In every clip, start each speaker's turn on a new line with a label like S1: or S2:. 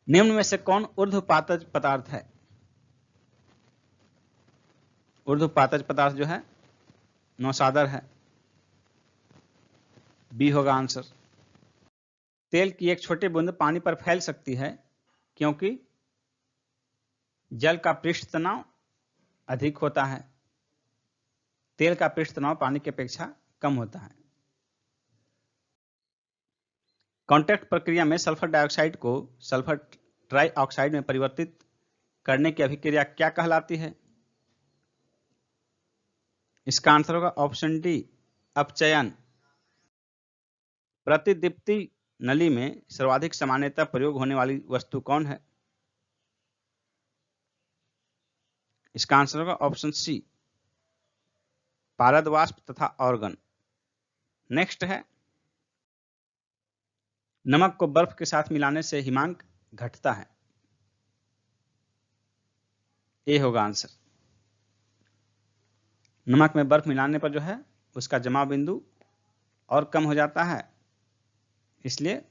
S1: निम्न में से कौन ऊर्ध्वपातज पदार्थ है? ऊर्ध्वपातज पदार्थ जो है नौसादर है, बी होगा आंसर। तेल की एक छोटी बूंद पानी पर फैल सकती है क्योंकि जल का पृष्ठ तनाव अधिक होता है, तेल का पृष्ठ तनाव पानी की अपेक्षा कम होता है। कॉन्टैक्ट प्रक्रिया में सल्फर डाइऑक्साइड को सल्फर ट्राइऑक्साइड में परिवर्तित करने की अभिक्रिया क्या कहलाती है? इसका आंसर होगा ऑप्शन डी, अपचयन। प्रतिदीप्ति नली में सर्वाधिक सामान्यतः प्रयोग होने वाली वस्तु कौन है? इसका आंसर होगा ऑप्शन सी, पारद वाष्प तथा ऑर्गन। नेक्स्ट है, नमक को बर्फ के साथ मिलाने से हिमांक घटता है, ए होगा आंसर। नमक में बर्फ मिलाने पर जो है उसका जमाव बिंदु और कम हो जाता है, इसलिए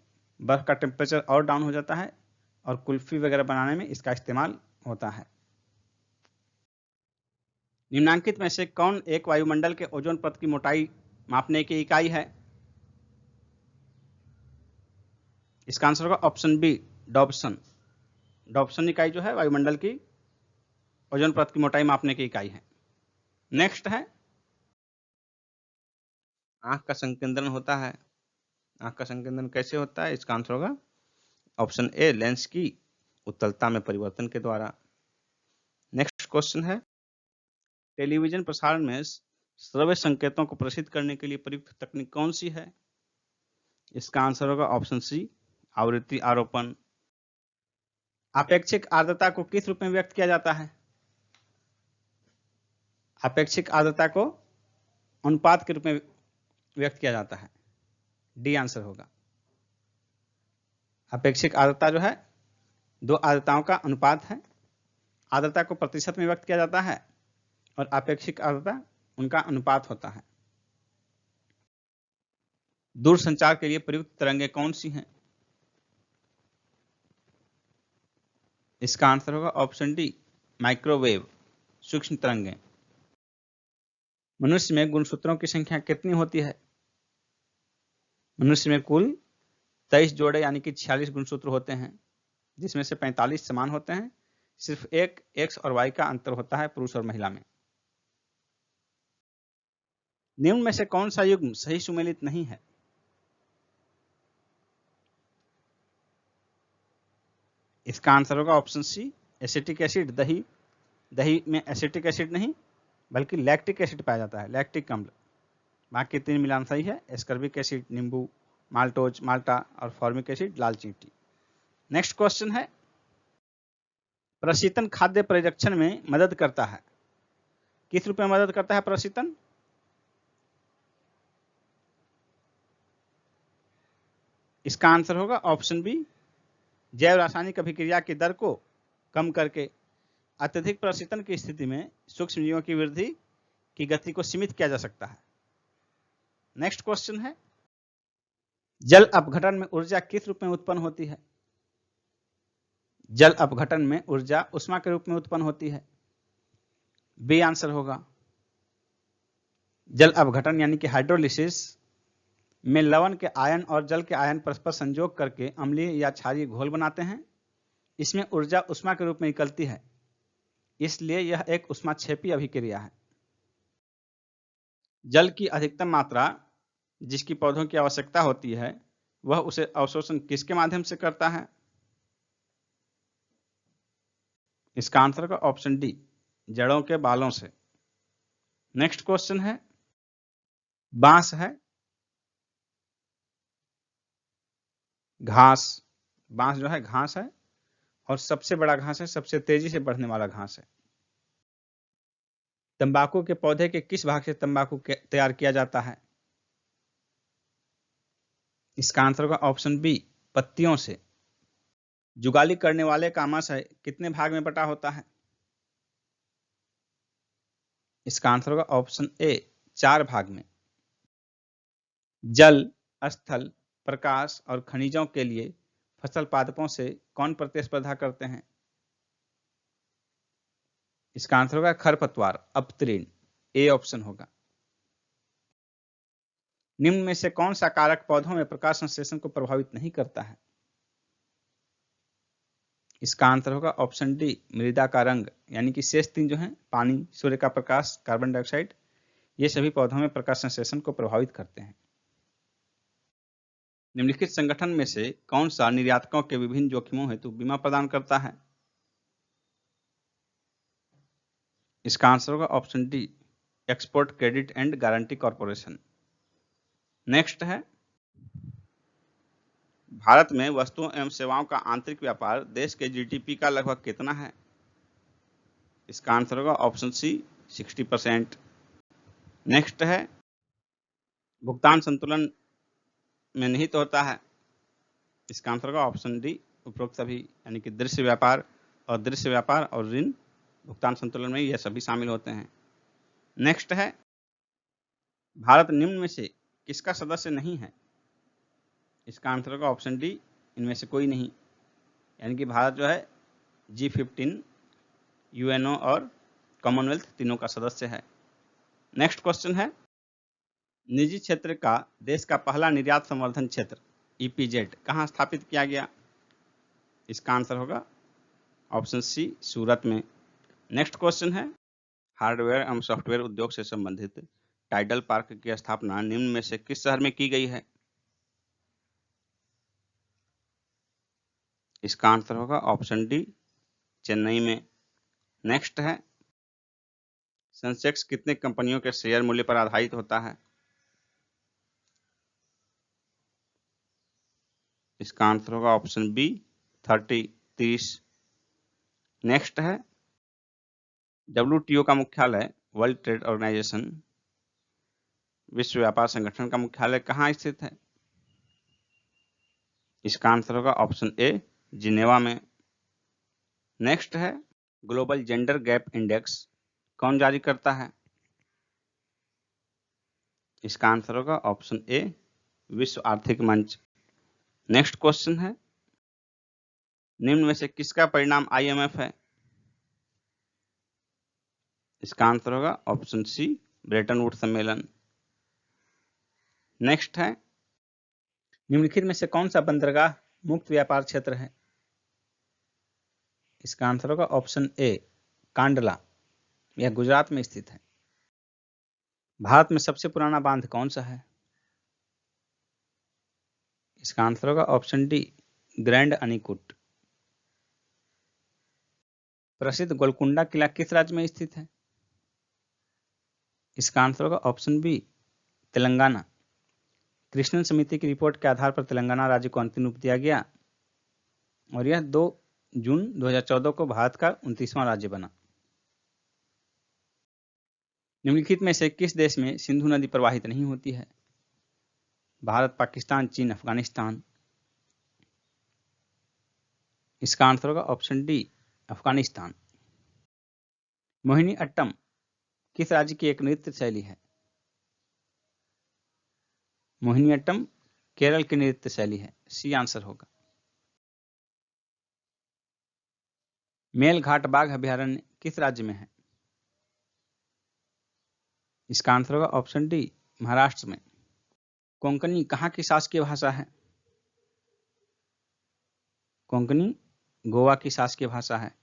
S1: बर्फ का टेम्परेचर और डाउन हो जाता है और कुल्फी वगैरह बनाने में इसका इस्तेमाल होता है। निम्नांकित में से कौन एक वायुमंडल के ओजोन परत की मोटाई मापने की इकाई है? इसका आंसर होगा ऑप्शन बी, डॉप्सन। डॉप्सन इकाई जो है वायुमंडल की ओजोन परत की मोटाई मापने की इकाई है। नेक्स्ट है, आंख का संकेंद्रण होता है। आंख का संकेंद्रण कैसे होता है? इसका आंसर होगा ऑप्शन ए, लेंस की उत्तलता में परिवर्तन के द्वारा। नेक्स्ट क्वेश्चन है, टेलीविजन प्रसारण में श्रव्य संकेतों को प्रदर्शित करने के लिए प्रयुक्त तकनीक कौन सी है? इसका आंसर होगा ऑप्शन सी, आवृत्ति आरोपण। अपेक्षिक आर्द्रता को किस रूप में व्यक्त किया जाता है? अपेक्षिक आर्द्रता को अनुपात के रूप में व्यक्त किया जाता है, डी आंसर होगा। अपेक्षिक आर्द्रता जो है दो आर्द्रताओं का अनुपात है। आर्द्रता को प्रतिशत में व्यक्त किया जाता है और अपेक्षिक आर्द्रता उनका अनुपात होता है। दूरसंचार के लिए प्रयुक्त तरंगें कौन सी हैं? इसका आंसर होगा ऑप्शन डी, माइक्रोवेव, सूक्ष्म तरंगें। मनुष्य में गुणसूत्रों की संख्या कितनी होती है? मनुष्य में कुल 23 जोड़े यानी कि 46 गुणसूत्र होते हैं, जिसमें से 45 समान होते हैं। सिर्फ एक एक्स और वाई का अंतर होता है पुरुष और महिला में। निम्न में से कौन सा युग्म सही सुमेलित नहीं है? इसका आंसर होगा ऑप्शन सी, एसिटिक एसिड, दही। दही में एसिटिक एसिड नहीं बल्कि लैक्टिक एसिड पाया जाता है, लैक्टिक अम्ल। बाकी 3 मिलान सही है, एस्कर्बिक एसिड नींबू, माल्टोज माल्टा और फॉर्मिक एसिड लाल चींटी। नेक्स्ट क्वेश्चन है, प्रशीतन खाद्य परिरक्षण में मदद करता है। किस रूप में मदद करता है प्रशीतन? इसका आंसर होगा ऑप्शन बी, जैव रासायनिक अभिक्रिया की दर को कम करके। अत्यधिक प्रशीतन की स्थिति में सूक्ष्म जीवों की वृद्धि की गति को सीमित किया जा सकता है। नेक्स्ट क्वेश्चन है, जल अपघटन में ऊर्जा किस रूप में उत्पन्न होती है? जल अपघटन में ऊर्जा उष्मा के रूप में उत्पन्न होती है, बी आंसर होगा। जल अपघटन यानी कि हाइड्रोलिसिस में लवण के आयन और जल के आयन परस्पर संयोग करके अम्लीय या क्षारीय घोल बनाते हैं। इसमें ऊर्जा उष्मा के रूप में निकलती है, इसलिए यह एक उष्माक्षेपी अभिक्रिया है। जल की अधिकतम मात्रा जिसकी पौधों की आवश्यकता होती है, वह उसे अवशोषण किसके माध्यम से करता है? इसका आंसर होगा ऑप्शन डी, जड़ों के बालों से। नेक्स्ट क्वेश्चन है, बांस है, घास। बांस जो है घास है और सबसे बड़ा घास है, सबसे तेजी से बढ़ने वाला घास है। तंबाकू के पौधे के किस भाग से तंबाकू तैयार किया जाता है? इसका आंसर होगा ऑप्शन बी, पत्तियों से। जुगाली करने वाले का आमाशय कितने भाग में बटा होता है? इसका आंसर होगा ऑप्शन ए, 4 भाग में। जल, स्थल, प्रकाश और खनिजों के लिए फसल पादपों से कौन प्रतिस्पर्धा करते हैं? इसका आंसर होगा खरपतवार, अपतृण, ए ऑप्शन होगा। निम्न में से कौन सा कारक पौधों में प्रकाश संश्लेषण को प्रभावित नहीं करता है? इसका आंसर होगा ऑप्शन डी, मृदा का रंग, यानी कि शेष तीन जो हैं, पानी, सूर्य का प्रकाश, कार्बन डाइऑक्साइड, ये सभी पौधों में प्रकाश संश्लेषण को प्रभावित करते हैं। निम्नलिखित संगठन में से कौन सा निर्यातकों के विभिन्न जोखिमों हेतु बीमा प्रदान करता है? इसका आंसर होगा option D, export credit and guarantee corporation. Next है, भारत में वस्तुओं एवं सेवाओं का आंतरिक व्यापार देश के जीडीपी का लगभग कितना है? इसका आंसर होगा ऑप्शन सी, 60%। नेक्स्ट है, भुगतान संतुलन में निहित होता है। इसका आंसर होगा ऑप्शन डी, उपरोक्त सभी, यानी कि दृश्य व्यापार और ऋण भुगतान संतुलन में यह सभी शामिल होते हैं। नेक्स्ट है, भारत निम्न में से किसका सदस्य नहीं है? इसका आंसर होगा ऑप्शन डी, इनमें से कोई नहीं, यानी कि भारत जो है G15, यूएनओ और कॉमनवेल्थ तीनों का सदस्य है। नेक्स्ट क्वेश्चन है, निजी क्षेत्र का देश का पहला निर्यात संवर्धन क्षेत्र EPZ कहाँ स्थापित किया गया? इसका आंसर होगा ऑप्शन सी, सूरत में। नेक्स्ट क्वेश्चन है, हार्डवेयर एवं सॉफ्टवेयर उद्योग से संबंधित टाइडल पार्क की स्थापना निम्न में से किस शहर में की गई है? इसका आंसर होगा ऑप्शन डी, चेन्नई में। नेक्स्ट है, सेंसेक्स कितने कंपनियों के शेयर मूल्य पर आधारित होता है? इसका आंसर होगा ऑप्शन बी, 30। नेक्स्ट है, WTO का मुख्यालय, वर्ल्ड ट्रेड ऑर्गेनाइजेशन, विश्व व्यापार संगठन का मुख्यालय कहाँ स्थित है? इसका आंसर होगा ऑप्शन ए, जिनेवा में। नेक्स्ट है, ग्लोबल जेंडर गैप इंडेक्स कौन जारी करता है? इसका आंसर होगा ऑप्शन ए, विश्व आर्थिक मंच। नेक्स्ट क्वेश्चन है, निम्न में से किसका परिणाम IMF है? इसका आंसर होगा ऑप्शन सी, ब्रेटन वुड्स सम्मेलन। नेक्स्ट है, निम्नलिखित में से कौन सा बंदरगाह मुक्त व्यापार क्षेत्र है? इसका आंसर होगा ऑप्शन ए, कांडला, यह गुजरात में स्थित है। भारत में सबसे पुराना बांध कौन सा है? इसका आंसर होगा ऑप्शन डी, ग्रैंड अनीकुट। प्रसिद्ध गोलकुंडा किला किस राज्य में स्थित है? इसका आंसर होगा ऑप्शन बी, तेलंगाना। कृष्णन समिति की रिपोर्ट के आधार पर तेलंगाना राज्य को अंतिम रूप दिया गया और यह 2 जून 2014 को भारत का 29वां राज्य बना। निम्नलिखित में से किस देश में सिंधु नदी प्रवाहित नहीं होती है? भारत, पाकिस्तान, चीन, अफगानिस्तान। इसका आंसर होगा ऑप्शन डी, अफगानिस्तान। मोहिनी अट्टम किस राज्य की एक नृत्य शैली है? मोहिनी अट्टम केरल की नृत्य शैली है, सी आंसर होगा। मेलघाट बाघ अभयारण्य किस राज्य में है? इसका आंसर होगा ऑप्शन डी, महाराष्ट्र में। कोंकणी कहाँ की शासकीय भाषा है? कोंकणी गोवा की शासकीय भाषा है।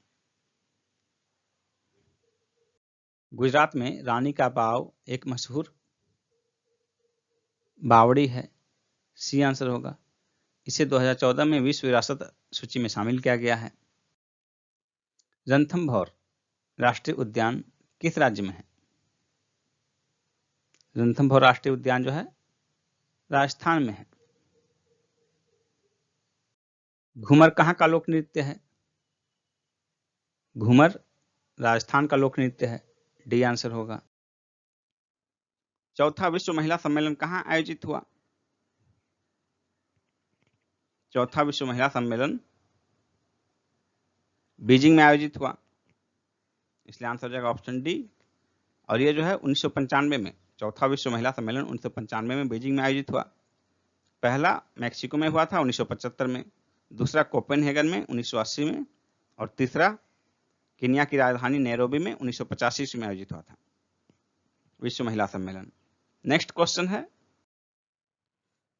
S1: गुजरात में रानी का बाव एक मशहूर बावड़ी है, सी आंसर होगा। इसे 2014 में विश्व विरासत सूची में शामिल किया गया है। रणथंभौर राष्ट्रीय उद्यान किस राज्य में है? रणथंभौर राष्ट्रीय उद्यान जो है राजस्थान में है। घूमर कहाँ का लोक नृत्य है? घूमर राजस्थान का लोक नृत्य है, डी आंसर होगा। चौथा विश्व महिला सम्मेलन कहाँ आयोजित हुआ? चौथा विश्व महिला सम्मेलन बीजिंग में आयोजित हुआ, इसलिए आंसर हो जाएगा ऑप्शन डी। और ये जो है 1995 में, चौथा विश्व महिला सम्मेलन 1995 में बीजिंग में आयोजित हुआ। पहला मैक्सिको में हुआ था 1975 में, दूसरा कोपेनहेगन में 1980 में, और तीसरा केन्या की राजधानी नैरोबी में 1985 में आयोजित हुआ था विश्व महिला सम्मेलन। नेक्स्ट क्वेश्चन है,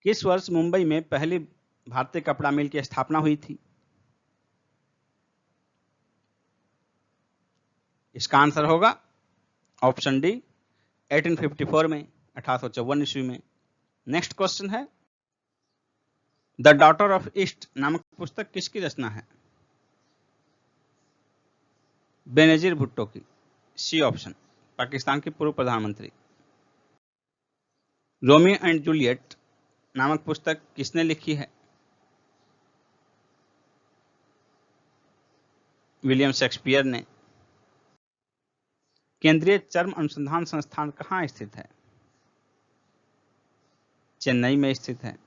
S1: किस वर्ष मुंबई में पहली भारतीय कपड़ा मिल की स्थापना हुई थी? इसका आंसर होगा ऑप्शन डी 1854 में, 1854 ईस्वी में। नेक्स्ट क्वेश्चन है, द डॉटर ऑफ ईस्ट नामक पुस्तक किसकी रचना है? बेनजीर भुट्टो की, सी ऑप्शन, पाकिस्तान के पूर्व प्रधानमंत्री। रोमियो एंड जूलियट नामक पुस्तक किसने लिखी है? विलियम शेक्सपियर ने। केंद्रीय चर्म अनुसंधान संस्थान कहाँ स्थित है? चेन्नई में स्थित है।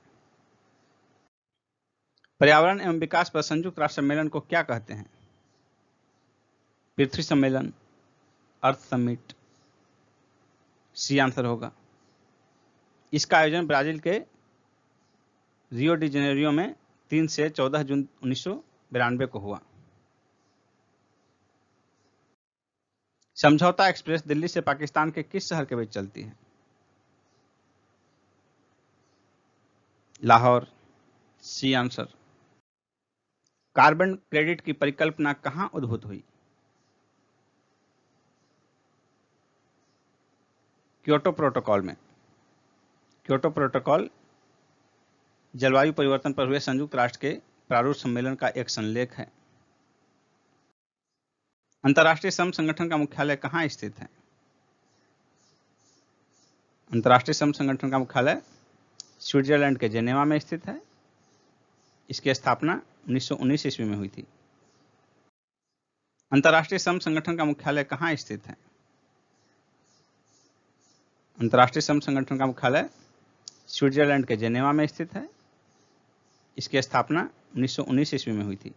S1: पर्यावरण एवं विकास पर संयुक्त राष्ट्र सम्मेलन को क्या कहते हैं? पृथ्वी सम्मेलन, अर्थ समिट, सी आंसर होगा। इसका आयोजन ब्राजील के रियो डी जेनेरियो में 3 से 14 जून 1992 को हुआ। समझौता एक्सप्रेस दिल्ली से पाकिस्तान के किस शहर के बीच चलती है? Lahore, C answer. Carbon credit की परिकल्पना कहां उद्भूत हुई? क्योटो प्रोटोकॉल में। क्योटो प्रोटोकॉल जलवायु परिवर्तन पर हुए संयुक्त राष्ट्र के प्रारूप सम्मेलन का एक संलेख है। अंतर्राष्ट्रीय श्रम संगठन का मुख्यालय कहाँ स्थित है? अंतर्राष्ट्रीय श्रम संगठन का मुख्यालय स्विट्जरलैंड के जेनेवा में स्थित है। इसकी स्थापना 1919 ईस्वी में हुई थी। अंतर्राष्ट्रीय श्रम संगठन का मुख्यालय कहाँ स्थित है? अंतर्राष्ट्रीय श्रम संगठन का मुख्यालय स्विट्जरलैंड के जेनेवा में स्थित है। इसकी स्थापना 1919 ईस्वी में हुई थी।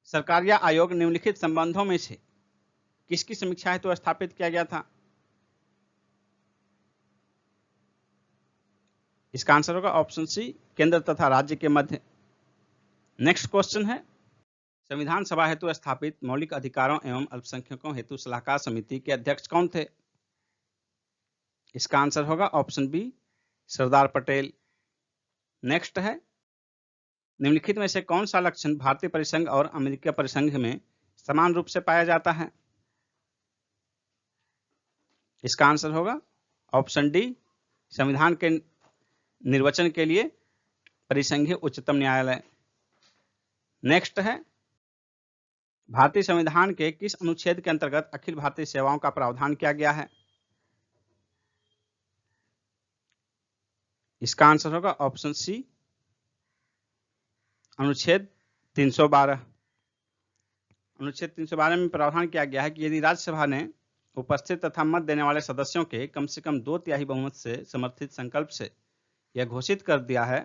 S1: सरकारिया आयोग निम्नलिखित संबंधों में से किसकी समीक्षा हेतु स्थापित किया गया था? इसका आंसर होगा ऑप्शन सी, केंद्र तथा राज्य के मध्य। नेक्स्ट क्वेश्चन है, संविधान सभा हेतु स्थापित मौलिक अधिकारों एवं अल्पसंख्यकों हेतु सलाहकार समिति के अध्यक्ष कौन थे? इसका आंसर होगा option B, Sardar Patel. Next है, निम्नलिखित में से कौन सा लक्षण भारतीय परिसंघ और अमेरिकी परिसंघ में समान रूप से पाया जाता है? इसका आंसर होगा ऑप्शन डी, संविधान के निर्वचन के लिए परिसंघीय उच्चतम न्यायालय। नेक्स्ट है, भारतीय संविधान के किस अनुच्छेद के अंतर्गत अखिल भारतीय सेवाओं का प्रावधान किया गया है? इसका आंसर होगा ऑप्शन सी, अनुच्छेद 312। अनुच्छेद 312 में प्रावधान किया गया है कि यदि राज्यसभा ने उपस्थित तथा मत देने वाले सदस्यों के कम से कम 2/3 बहुमत से समर्थित संकल्प से यह घोषित कर दिया है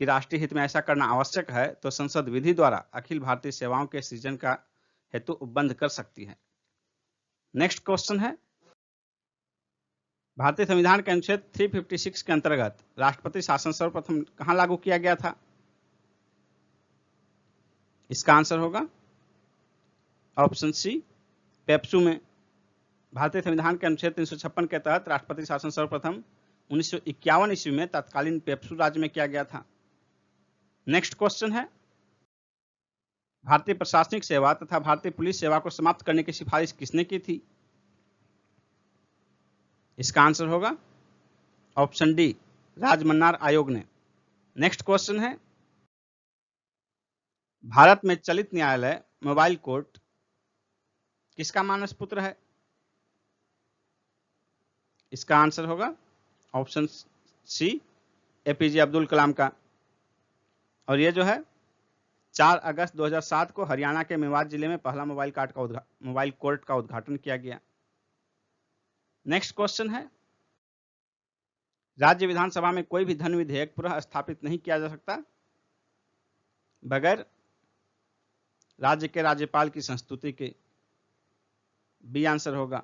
S1: कि राष्ट्रीय हित में ऐसा करना आवश्यक है, तो संसद विधि द्वारा अखिल भारतीय सेवाओं के सृजन का हेतु उपबंध कर सकती है। नेक्स्ट क्वेश्चन है, भारतीय संविधान के अनुच्छेद 356 के अंतर्गत राष्ट्रपति शासन सर्वप्रथम कहां लागू किया गया था? इसका आंसर होगा ऑप्शन सी, पेप्सू में। भारतीय संविधान के अनुच्छेद 356 के तहत राष्ट्रपति शासन सर्वप्रथम 1951 ईस्वी में तत्कालीन पेप्सू राज्य में किया गया था। नेक्स्ट क्वेश्चन है, भारतीय प्रशासनिक सेवा तथा भारतीय पुलिस सेवा को समाप्त करने की सिफारिश किसने की थी? इसका आंसर होगा ऑप्शन डी, राजमन्नार आयोग ने। नेक्स्ट क्वेश्चन है, भारत में चलित न्यायालय मोबाइल कोर्ट किसका मानस पुत्र है? इसका आंसर होगा option C, APJ Abdul Kalam का। और ये जो है 4 अगस्त 2007 को हरियाणा के मेवात जिले में पहला मोबाइल कोर्ट का उद्घाटन किया गया। नेक्स्ट क्वेश्चन है, राज्य विधानसभा में कोई भी धन विधेयक पुनः स्थापित नहीं किया जा सकता बगैर राज्य के राज्यपाल की संस्तुति के। बी आंसर होगा।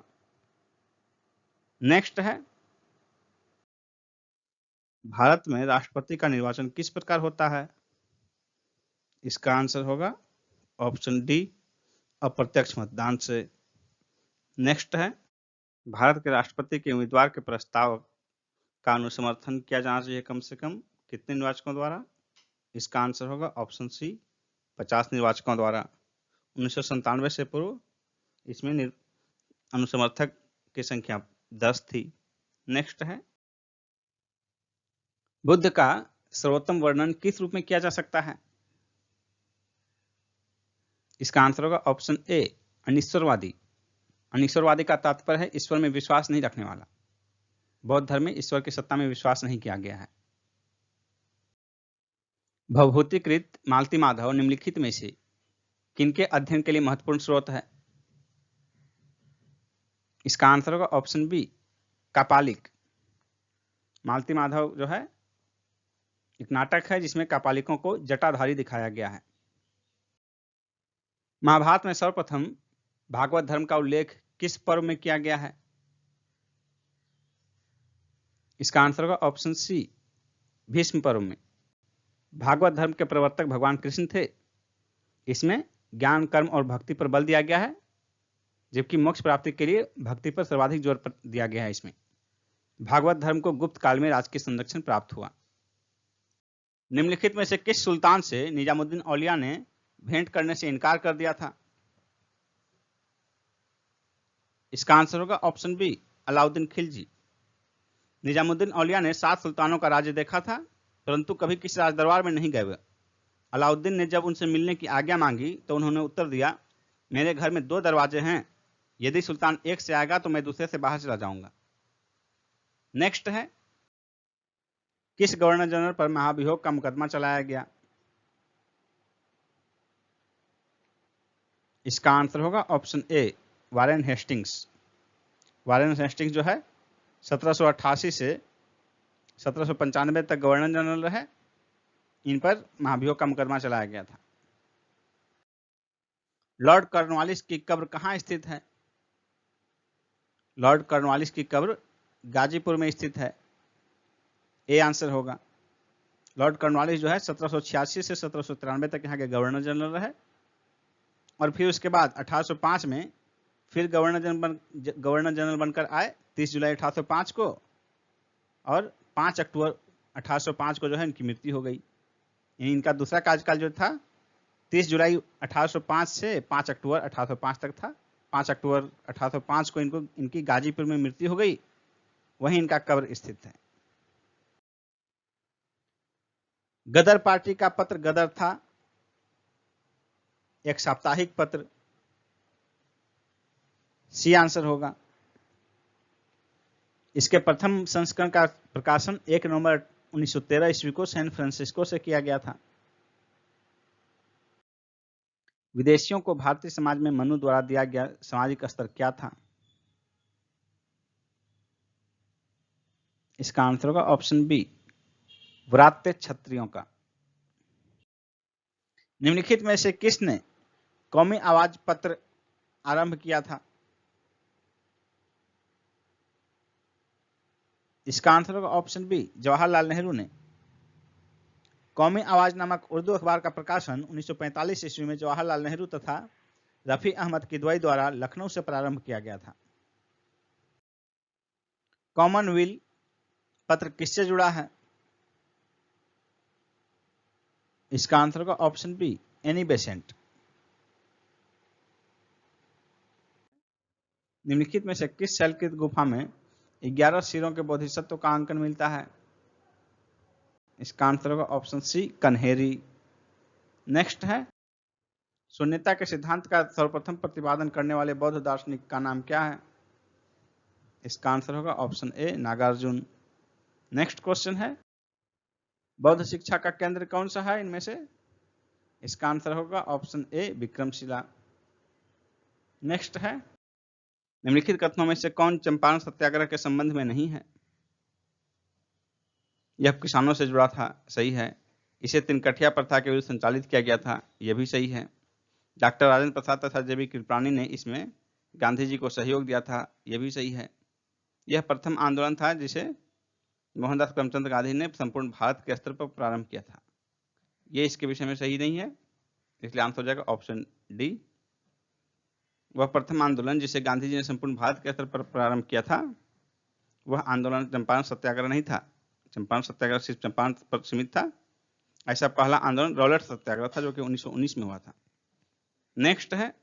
S1: नेक्स्ट है, भारत में राष्ट्रपति का निर्वाचन किस प्रकार होता है? इसका आंसर होगा ऑप्शन डी, अप्रत्यक्ष मतदान से। नेक्स्ट है, भारत के राष्ट्रपति के उम्मीदवार के प्रस्ताव का अनुसमर्थन किया जाना चाहिए कम से कम कितने निर्वाचकों द्वारा? इसका आंसर होगा ऑप्शन सी, 50 निर्वाचकों द्वारा। 1997 से पूर्व इसमें अनुसमर्थक की संख्या 10 थी। नेक्स्ट है, बुद्ध का सर्वोत्तम वर्णन किस रूप में किया जा सकता है? इसका आंसर होगा ऑप्शन ए, अनिश्वरवादी। अनिश्वरवादी का तात्पर्य है ईश्वर में विश्वास नहीं रखने वाला। बौद्ध धर्म में ईश्वर की सत्ता में विश्वास नहीं किया गया है। भवभूतिकृत मालती माधव निम्नलिखित में से किनके अध्ययन के लिए महत्वपूर्ण स्रोत है? इसका आंसर होगा ऑप्शन बी, कापालिक। मालती माधव जो है एक नाटक है जिसमें कापालिकों को जटाधारी दिखाया गया है। महाभारत में सर्वप्रथम भागवत धर्म का उल्लेख किस पर्व में किया गया है? इसका आंसर होगा ऑप्शन सी, भीष्म पर्व में। भागवत धर्म के प्रवर्तक भगवान कृष्ण थे। इसमें ज्ञान, कर्म और भक्ति पर बल दिया गया है, जबकि मोक्ष प्राप्ति के लिए भक्ति पर सर्वाधिक जोर दिया गया है। इसमें भागवत धर्म को गुप्त काल में राजकीय संरक्षण प्राप्त हुआ। निम्नलिखित में से किस सुल्तान से निजामुद्दीन औलिया ने भेंट करने से इनकार कर दिया था? इसका आंसर होगा ऑप्शन बी, अलाउद्दीन खिलजी। निजामुद्दीन औलिया ने 7 सुल्तानों का राज्य देखा था, परंतु कभी किसी राजदरबार में नहीं गए। अलाउद्दीन ने जब उनसे मिलने की आज्ञा मांगी तो उन्होंने उत्तर दिया, मेरे घर में 2 दरवाजे हैं, यदि सुल्तान एक से आएगा तो मैं दूसरे से बाहर चला जाऊंगा। नेक्स्ट है, किस गवर्नर जनरल पर महाभियोग का मुकदमा चलाया गया? इसका आंसर होगा ऑप्शन ए, वारेन हेस्टिंग्स। वारेन हेस्टिंग्स जो है 1788 से 1795 तक गवर्नर जनरल रहे। इन पर महाभियोग का मुकदमा चलाया गया था। लॉर्ड कॉर्नवालिस की कब्र कहाँ स्थित है? लॉर्ड कॉर्नवालिस की कब्र गाजीपुर में स्थित है। ए आंसर होगा। लॉर्ड कॉर्नवालिस जो है 1786 से 1793 तक यहाँ के गवर्नर जनरल रहे, और फिर उसके बाद 1805 में फिर गवर्नर जनरल बनकर आए 30 जुलाई 1805 को, और 5 अक्टूबर 1805 को जो है इनकी मृत्यु हो गई। इनका दूसरा कार्यकाल जो था 30 जुलाई 1805 से 5 अक्टूबर 1805 तक था। 5 अक्टूबर 1805 को इनकी गाजीपुर में मृत्यु हो गई, वहीं इनका कब्र स्थित है। गदर पार्टी का पत्र गदर था एक साप्ताहिक पत्र। सी आंसर होगा। इसके प्रथम संस्करण का प्रकाशन 1 नवंबर 1913 ईस्वी को सैन फ्रांसिस्को से किया गया था। विदेशियों को भारतीय समाज में मनु द्वारा दिया गया सामाजिक स्तर क्या था? इसका आंसर होगा ऑप्शन बी, व्रात्य क्षत्रियों का। निम्नलिखित में से किसने कौमी आवाज पत्र आरंभ किया था? इसका आंसर होगा ऑप्शन बी, जवाहरलाल नेहरू ने। कौमी आवाज नामक उर्दू अखबार का प्रकाशन 1945 ईस्वी में जवाहरलाल नेहरू तथा रफी अहमद किदवई द्वारा लखनऊ से प्रारंभ किया गया था। कॉमनवेल्थ पत्र किससे जुड़ा है? इसका आंसर होगा ऑप्शन बी, एनी बेसेंट। निम्नलिखित में से किस शैलकृत गुफा में 11 सिरों के बोधिसत्व का अंकन मिलता है? इसका आंसर होगा ऑप्शन सी, कन्हेरी। नेक्स्ट है, शून्यता के सिद्धांत का सर्वप्रथम प्रतिपादन करने वाले बौद्ध दार्शनिक का नाम क्या है? इसका आंसर होगा option A, Nagarjuna. Next question है, बौद्ध शिक्षा का केंद्र कौन सा है इनमें से? इसका आंसर होगा ऑप्शन ए, विक्रमशिला। नेक्स्ट है, निम्नलिखित कथनों में से कौन चंपारण सत्याग्रह के संबंध में नहीं है? यह किसानों से जुड़ा था, सही है। इसे तिनकठिया प्रथा के विरुद्ध संचालित किया गया था, यह भी सही है। डॉक्टर राजेंद्र प्रसाद तथा जेबी कृपलानी ने इसमें गांधी जी को सहयोग दिया था, यह भी सही है। यह प्रथम आंदोलन था जिसे मोहनदास करमचंद गांधी ने संपूर्ण भारत के स्तर पर प्रारंभ किया था, यह इसके विषय में सही नहीं है। इसलिए आंसर हो जाएगा ऑप्शन डी। वह प्रथम आंदोलन जिसे गांधी जी ने संपूर्ण भारत के स्तर पर प्रारंभ किया था, वह आंदोलन चंपारण सत्याग्रह नहीं था। चंपारण सत्याग्रह सिर्फ चंपारण पर सीमित था। ऐसा पहला आंदोलन रॉलेट सत्याग्रह था जो कि 1919 में हुआ था। नेक्स्ट है,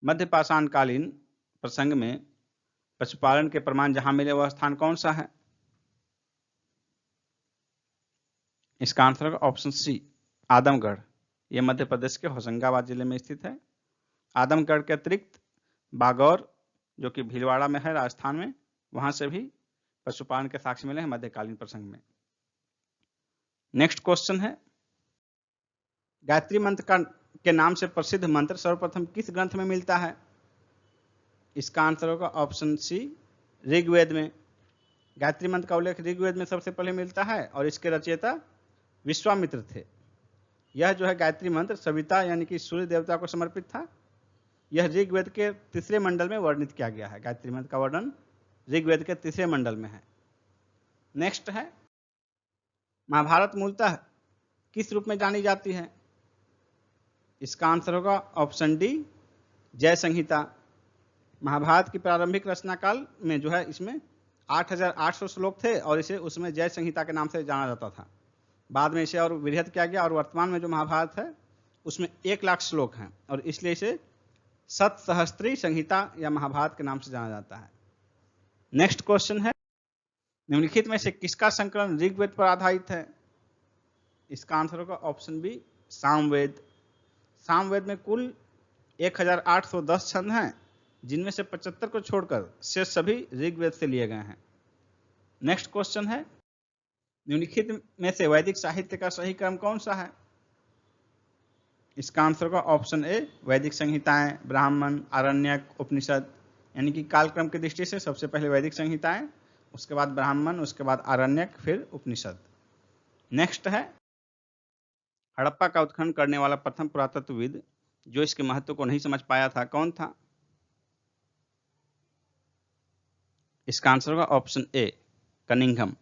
S1: मध्य पाषाणकालीन प्रसंग में पशुपालन के प्रमाण जहां मिले वह स्थान कौन सा है? इसका आंसर होगा ऑप्शन सी, आदमगढ़। यह मध्य प्रदेश के होशंगाबाद जिले में स्थित है। आदमगढ़ के अतिरिक्त बागौर जो कि भीलवाड़ा में है राजस्थान में, वहां से भी पशुपालन के साक्ष्य मिले हैं मध्यकालीन प्रसंग में। नेक्स्ट क्वेश्चन है, गायत्री मंत्र के नाम से प्रसिद्ध मंत्र सर्वप्रथम किस ग्रंथ में मिलता है? इसका आंसर होगा ऑप्शन सी, ऋग्वेद में। गायत्री मंत्र का उल्लेख ऋग्वेद में सबसे पहले मिलता है और इसके रचयिता विश्वामित्र थे। यह जो है गायत्री मंत्र सविता यानी कि सूर्य देवता को समर्पित था। यह ऋग्वेद के तीसरे मंडल में वर्णित किया गया है। गायत्री मंत्र का वर्णन ऋग्वेद के तीसरे मंडल में है। नेक्स्ट है, महाभारत मूलतः किस रूप में जानी जाती है? इसका आंसर होगा ऑप्शन डी, जय संहिता। महाभारत की प्रारंभिक रचना काल में जो है इसमें 8800 श्लोक थे और इसे उसमें जय संहिता के नाम से जाना जाता था। बाद में इसे और विभक्त किया गया और वर्तमान में जो महाभारत है उसमें 1 लाख श्लोक हैं और इसलिए इसे सतसहस्त्री संहिता या महाभारत के नाम से जाना जाता है। नेक्स्ट क्वेश्चन है, निम्नलिखित में से किसका संकलन ऋग्वेद पर आधारित है? इसका आंसर होगा ऑप्शन बी, सामवेद। सामवेद में कुल 1810 छंद हैं जिनमें से 75 को छोड़कर शेष सभी ऋग्वेद से लिए गए हैं। नेक्स्ट क्वेश्चन है, निम्नलिखित में से वैदिक साहित्य का सही क्रम कौन सा है? इसका आंसर होगा ऑप्शन ए, वैदिक संहिताएं, ब्राह्मण, आरण्यक, उपनिषद। यानी कि कालक्रम की दृष्टि से सबसे पहले वैदिक संहिताएं, उसके बाद ब्राह्मण, उसके बाद आरण्यक, फिर उपनिषद। नेक्स्ट है, हड़प्पा का उत्खनन करने वाला प्रथम पुरातत्वविद जो इसके महत्व को नहीं समझ पाया था कौन था? इसका आंसर होगा ऑप्शन ए, कनिंघम।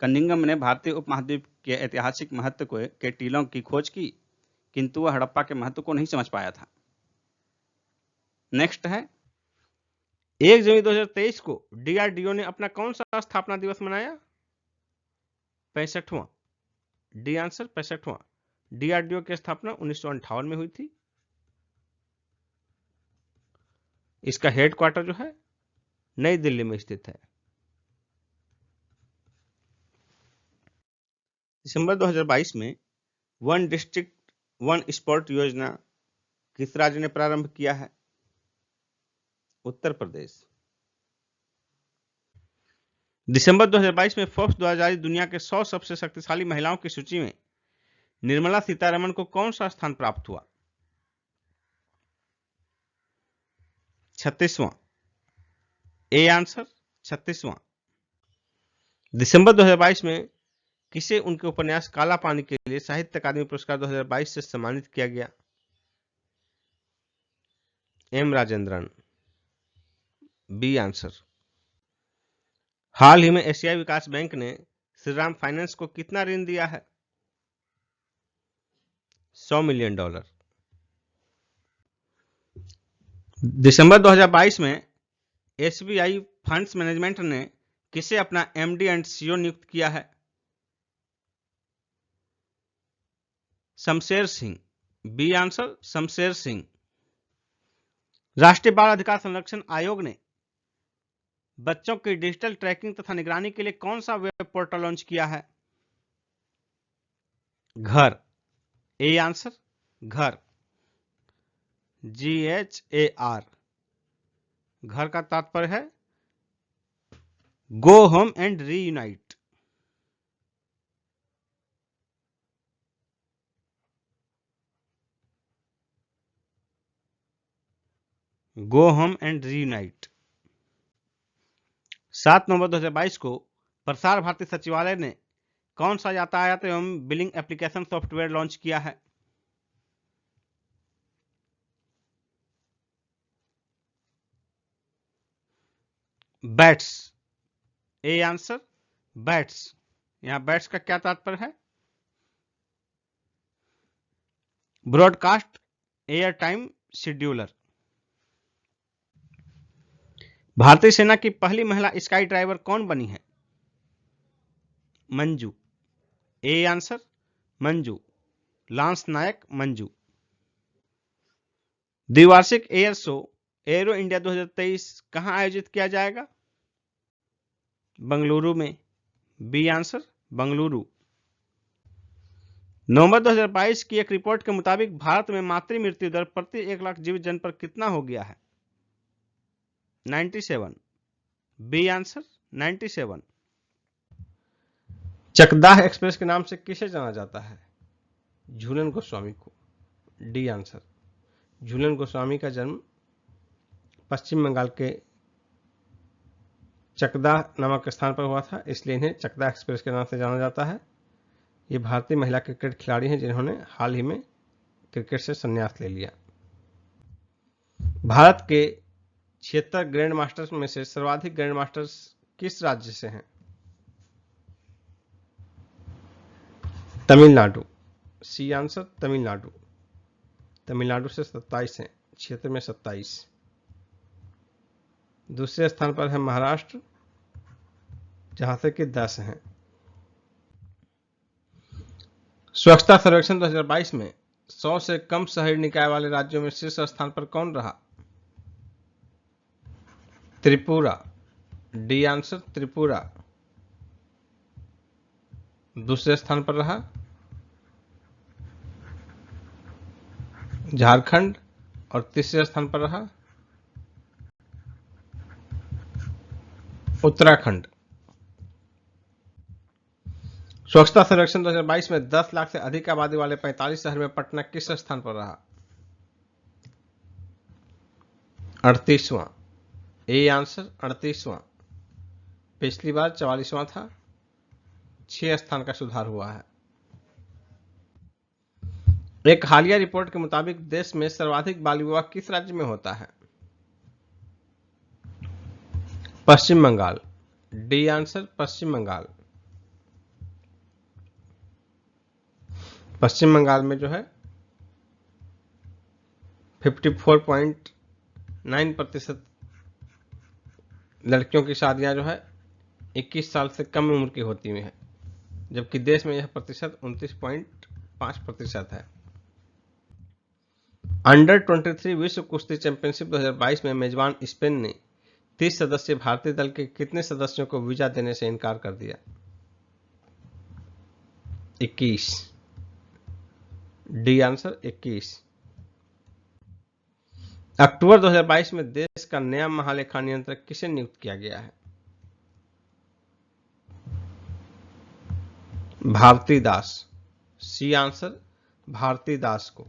S1: कनिंघम ने भारतीय उपमहाद्वीप के ऐतिहासिक महत्व के टीलों की खोज की, किंतु वह हड़प्पा के महत्व को नहीं समझ पाया था। नेक्स्ट है, 1 जनवरी 2023 को डीआरडीओ ने अपना कौन सा स्थापना दिवस मनाया? 65वां। डी आंसर 65वां। डीआरडीओ की स्थापना 1958 में हुई थी। इसका हेडक्वार्टर जो है नई दिल्ली में स्थित है। दिसंबर 2022 में वन डिस्ट्रिक्ट वन स्पोर्ट योजना किस राज्य ने प्रारंभ किया है? उत्तर प्रदेश। दिसंबर 2022 में फोर्ब्स द्वारा जारी दुनिया के 100 सबसे शक्तिशाली महिलाओं की सूची में निर्मला सीतारमण को कौन सा स्थान प्राप्त हुआ? 36वां। A answer 36वां। दिसंबर 2022 में किसे उनके उपन्यास काला पानी के लिए साहित्य अकादमी पुरस्कार 2022 से सम्मानित किया गया? एम राजेंद्रन। B answer. हाल ही में एशियाई विकास बैंक ने श्रीराम फाइनेंस को कितना ऋण दिया है? $100 मिलियन। दिसंबर 2022 में एसबीआई फंड्स मैनेजमेंट ने किसे अपना एमडी एंड सीईओ नियुक्त किया है? शमशेर सिंह। B answer Shamsher Singh. राष्ट्रीय बाल अधिकार संरक्षण आयोग ने बच्चों की डिजिटल ट्रैकिंग तथा निगरानी के लिए कौन सा वेब पोर्टल लॉन्च किया है? घर। ए आंसर घर। GHAR। घर का तात्पर्य है go home and reunite. Go home and reunite. 7 नवंबर 2022 को प्रसार भारती सचिवालय ने कौन सा यातायात एवं बिलिंग एप्लीकेशन सॉफ्टवेयर लॉन्च किया है? बैट्स। A answer bats. यहां बैट्स का क्या तात्पर्य है? Broadcast air time scheduler. भारतीय सेना की पहली महिला स्काई ड्राइवर कौन बनी है? Manju. A answer Manju, lance Naik Manju. द्विवार्षिक एयर शो एरो इंडिया 2023 कहां आयोजित किया जाएगा? बंगलुरु में। B answer Bengaluru. नवंबर 2022 की एक रिपोर्ट के मुताबिक भारत में मातृ मृत्यु दर प्रति 1 लाख जीवित जन पर कितना हो गया है? 97। B answer 97। चकदाह एक्सप्रेस के नाम से किसे जाना जाता है? झूलन गोस्वामी को। D answer. झूलन गोस्वामी का जन्म पश्चिम बंगाल के चकदाह नामक स्थान पर हुआ था, इसलिए इन्हें चकदाह एक्सप्रेस के नाम से जाना जाता है। ये भारतीय महिला क्रिकेट खिलाड़ी हैं जिन्होंने हाल ही में क्रिकेट से संन्यास ले लिया। भारत के 76 ग्रैंड मास्टर्स में से सर्वाधिक ग्रैंड मास्टर्स किस राज्य से हैं? तमिलनाडु। C answer Tamil Nadu. तमिलनाडु से 27 हैं, क्षेत्र में 27। दूसरे स्थान पर है महाराष्ट्र, जहां से कि 10 हैं। स्वच्छता सर्वेक्षण 2022 में 100 से कम शहरी निकाय वाले राज्यों में शीर्ष स्थान पर कौन रहा? त्रिपुरा। D answer Tripura. दूसरे स्थान पर रहा झारखंड और तीसरे स्थान पर रहा उत्तराखंड। स्वच्छता सर्वेक्षण 2022 में 10 लाख से अधिक आबादी वाले 45 शहर में पटना किस स्थान पर रहा? 38वां। ए आंसर 38वां। पिछली बार 44वां था, 6 स्थान का सुधार हुआ है। एक हालिया रिपोर्ट के मुताबिक देश में सर्वाधिक बाल विवाह किस राज्य में होता है? पश्चिम बंगाल। डी आंसर पश्चिम बंगाल। पश्चिम बंगाल में जो है 54.9% लड़कियों की शादियां जो है 21 साल से कम उम्र की होती है, जबकि देश में यह प्रतिशत 29.5% है। अंडर 23 विश्व कुश्ती चैंपियनशिप 2022 में मेजबान स्पेन ने 30 सदस्यीय भारतीय दल के कितने सदस्यों को वीजा देने से इनकार कर दिया? 21। D answer 21। अक्टूबर 2022 में देश का नया महालेखा नियंत्रक किसे नियुक्त किया गया है? भारती दास। सी आंसर भारती दास को।